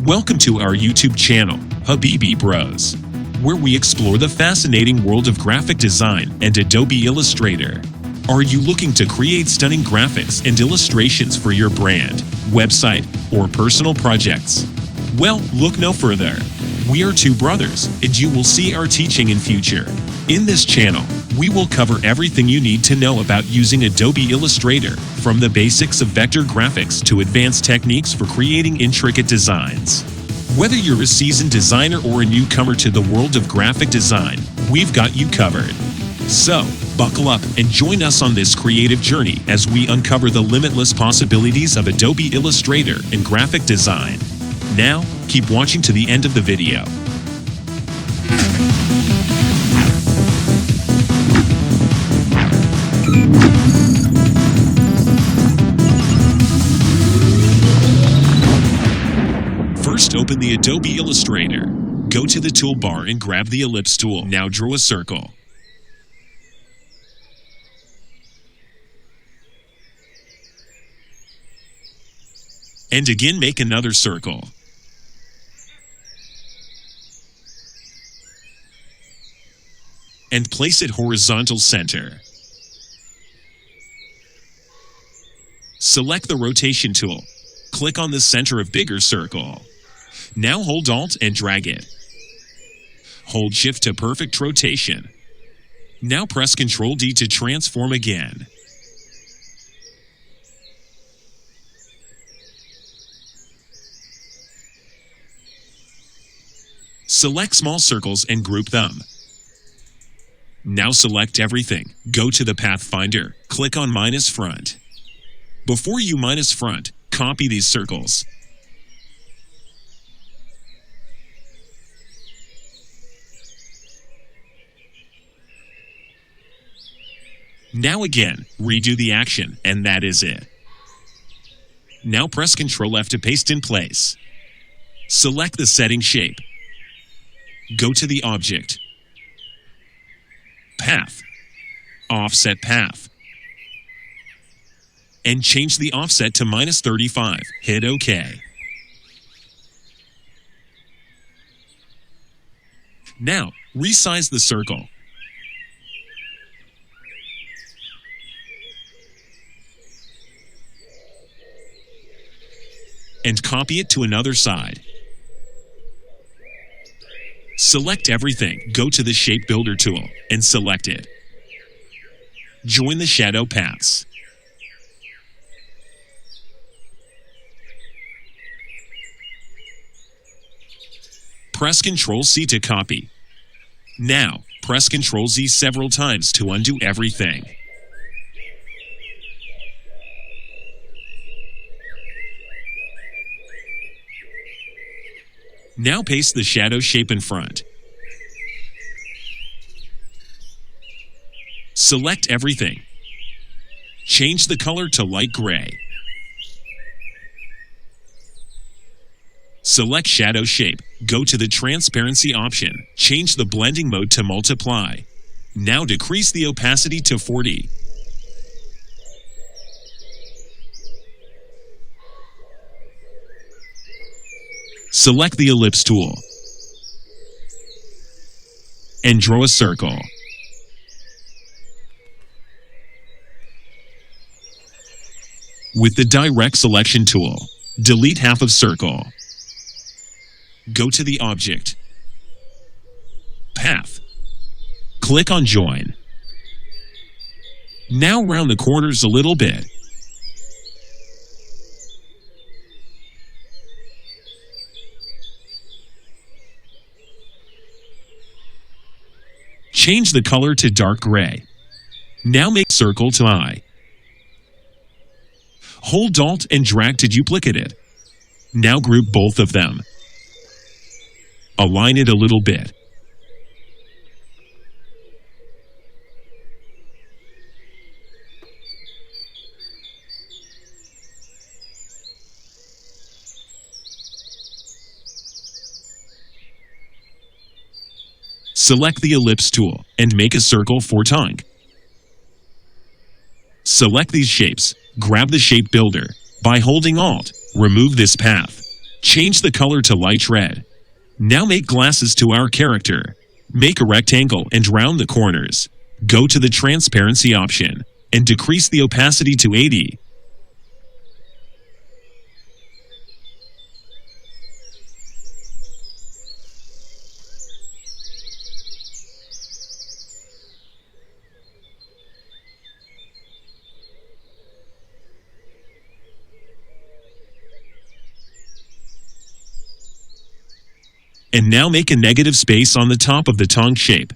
Welcome to our YouTube channel, Habibi Bros, where we explore the fascinating world of graphic design and Adobe Illustrator. Are you looking to create stunning graphics and illustrations for your brand, website, or personal projects? Well, look no further. We are two brothers, and you will see our teaching in future. In this channel, we will cover everything you need to know about using Adobe Illustrator, from the basics of vector graphics to advanced techniques for creating intricate designs. Whether you're a seasoned designer or a newcomer to the world of graphic design, we've got you covered. So, buckle up and join us on this creative journey as we uncover the limitless possibilities of Adobe Illustrator and graphic design. Now, keep watching to the end of the video. First, open the Adobe Illustrator. Go to the toolbar and grab the ellipse tool. Now draw a circle. And again make another circle. And place it horizontal center. Select the rotation tool. Click on the center of bigger circle. Now hold Alt and drag it. Hold Shift to perfect rotation. Now press Ctrl D to transform again. Select small circles and group them. Now select everything. Go to the Path Finder. Click on minus front. Before you minus front, copy these circles. Now again, redo the action, and that is it. Now press Ctrl F to paste in place. Select the setting shape. Go to the object. Path. Offset path. And change the offset to -35. Hit OK. Now, resize the circle. And copy it to another side. Select everything, go to the Shape Builder tool, and select it. Join the shadow paths. Press Ctrl C to copy. Now, press Ctrl Z several times to undo everything. Now paste the shadow shape in front. Select everything. Change the color to light gray. Select shadow shape. Go to the transparency option. Change the blending mode to multiply. Now decrease the opacity to 40. Select the ellipse tool and draw a circle. With the direct selection tool, delete half of circle. Go to the object, path, click on join. Now round the corners a little bit. Change the color to dark gray. Now make circle to eye. Hold Alt and drag to duplicate it. Now group both of them. Align it a little bit. Select the ellipse tool and make a circle for tongue. Select these shapes. Grab the shape builder. By holding Alt, remove this path. Change the color to light red. Now make glasses to our character. Make a rectangle and round the corners. Go to the transparency option and decrease the opacity to 80. And now make a negative space on the top of the tongue shape.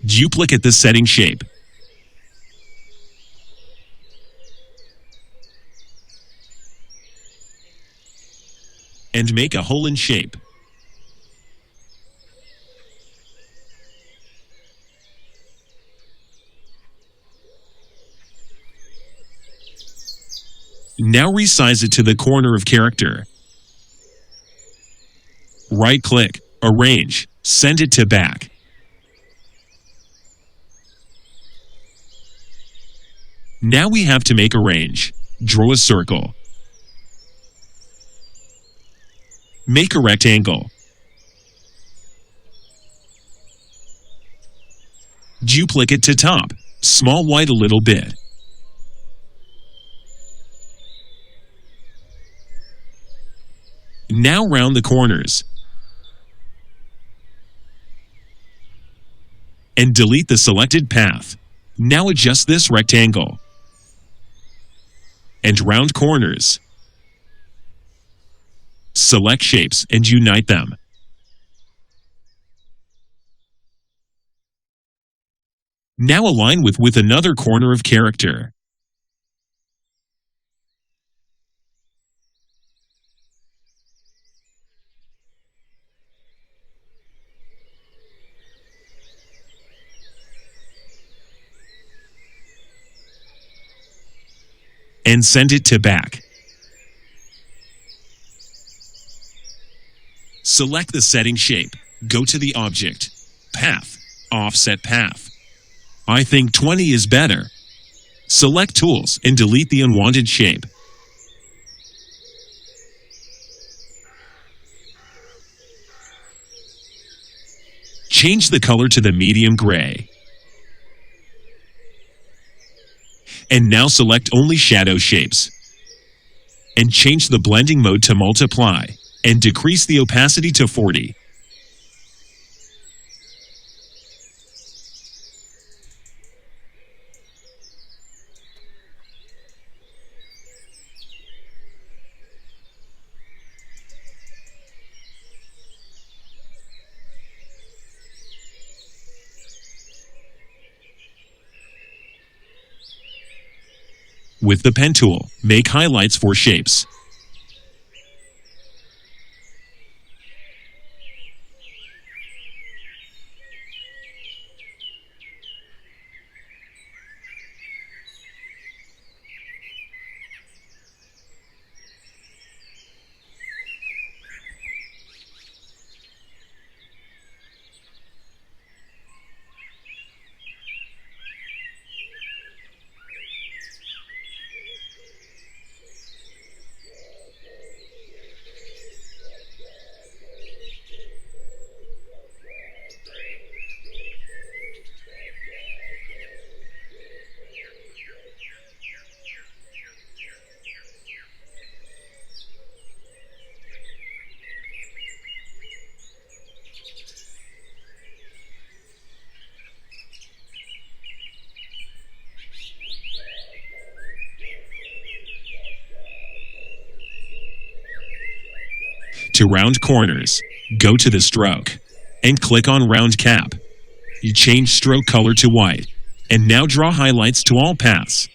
Duplicate the setting shape. And make a hole in shape. Now resize it to the corner of character. Right-click, arrange, send it to back. Now we have to make a range. Draw a circle. Make a rectangle. Duplicate to top. Small white a little bit. Now round the corners. And delete the selected path. Now adjust this rectangle. And round corners. Select shapes and unite them. Now align with another corner of character. And send it to back. Select the setting shape. Go to the object. Path. Offset path. I think 20 is better. Select Tools and delete the unwanted shape. Change the color to the medium gray. And now select only shadow shapes. And change the blending mode to multiply. And decrease the opacity to 40. With the pen tool, make highlights for shapes. To round corners, go to the stroke and click on Round Cap. You change stroke color to white, and now draw highlights to all paths.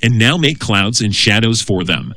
And now make clouds and shadows for them.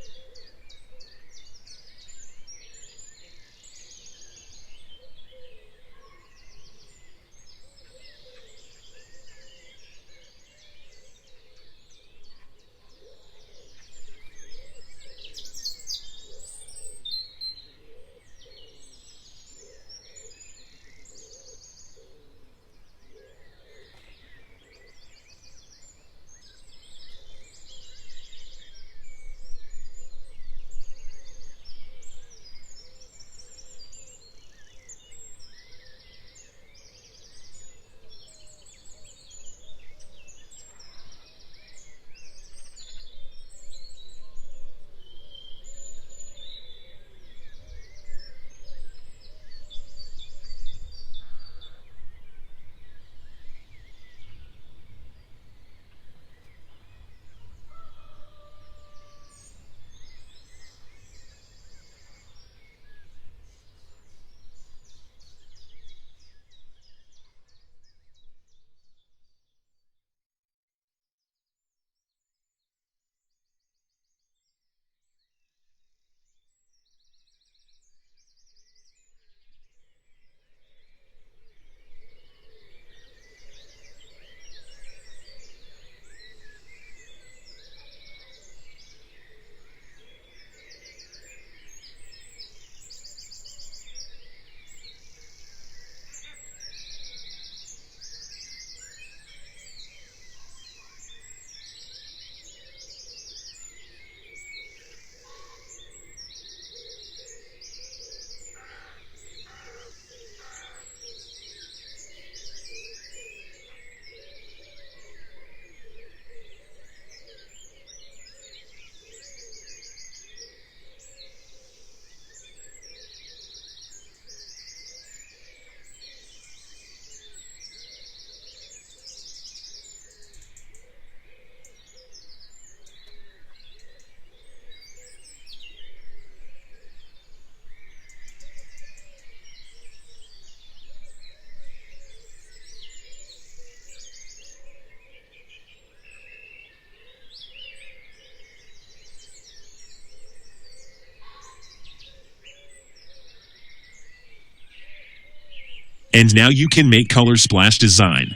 And now you can make color splash design.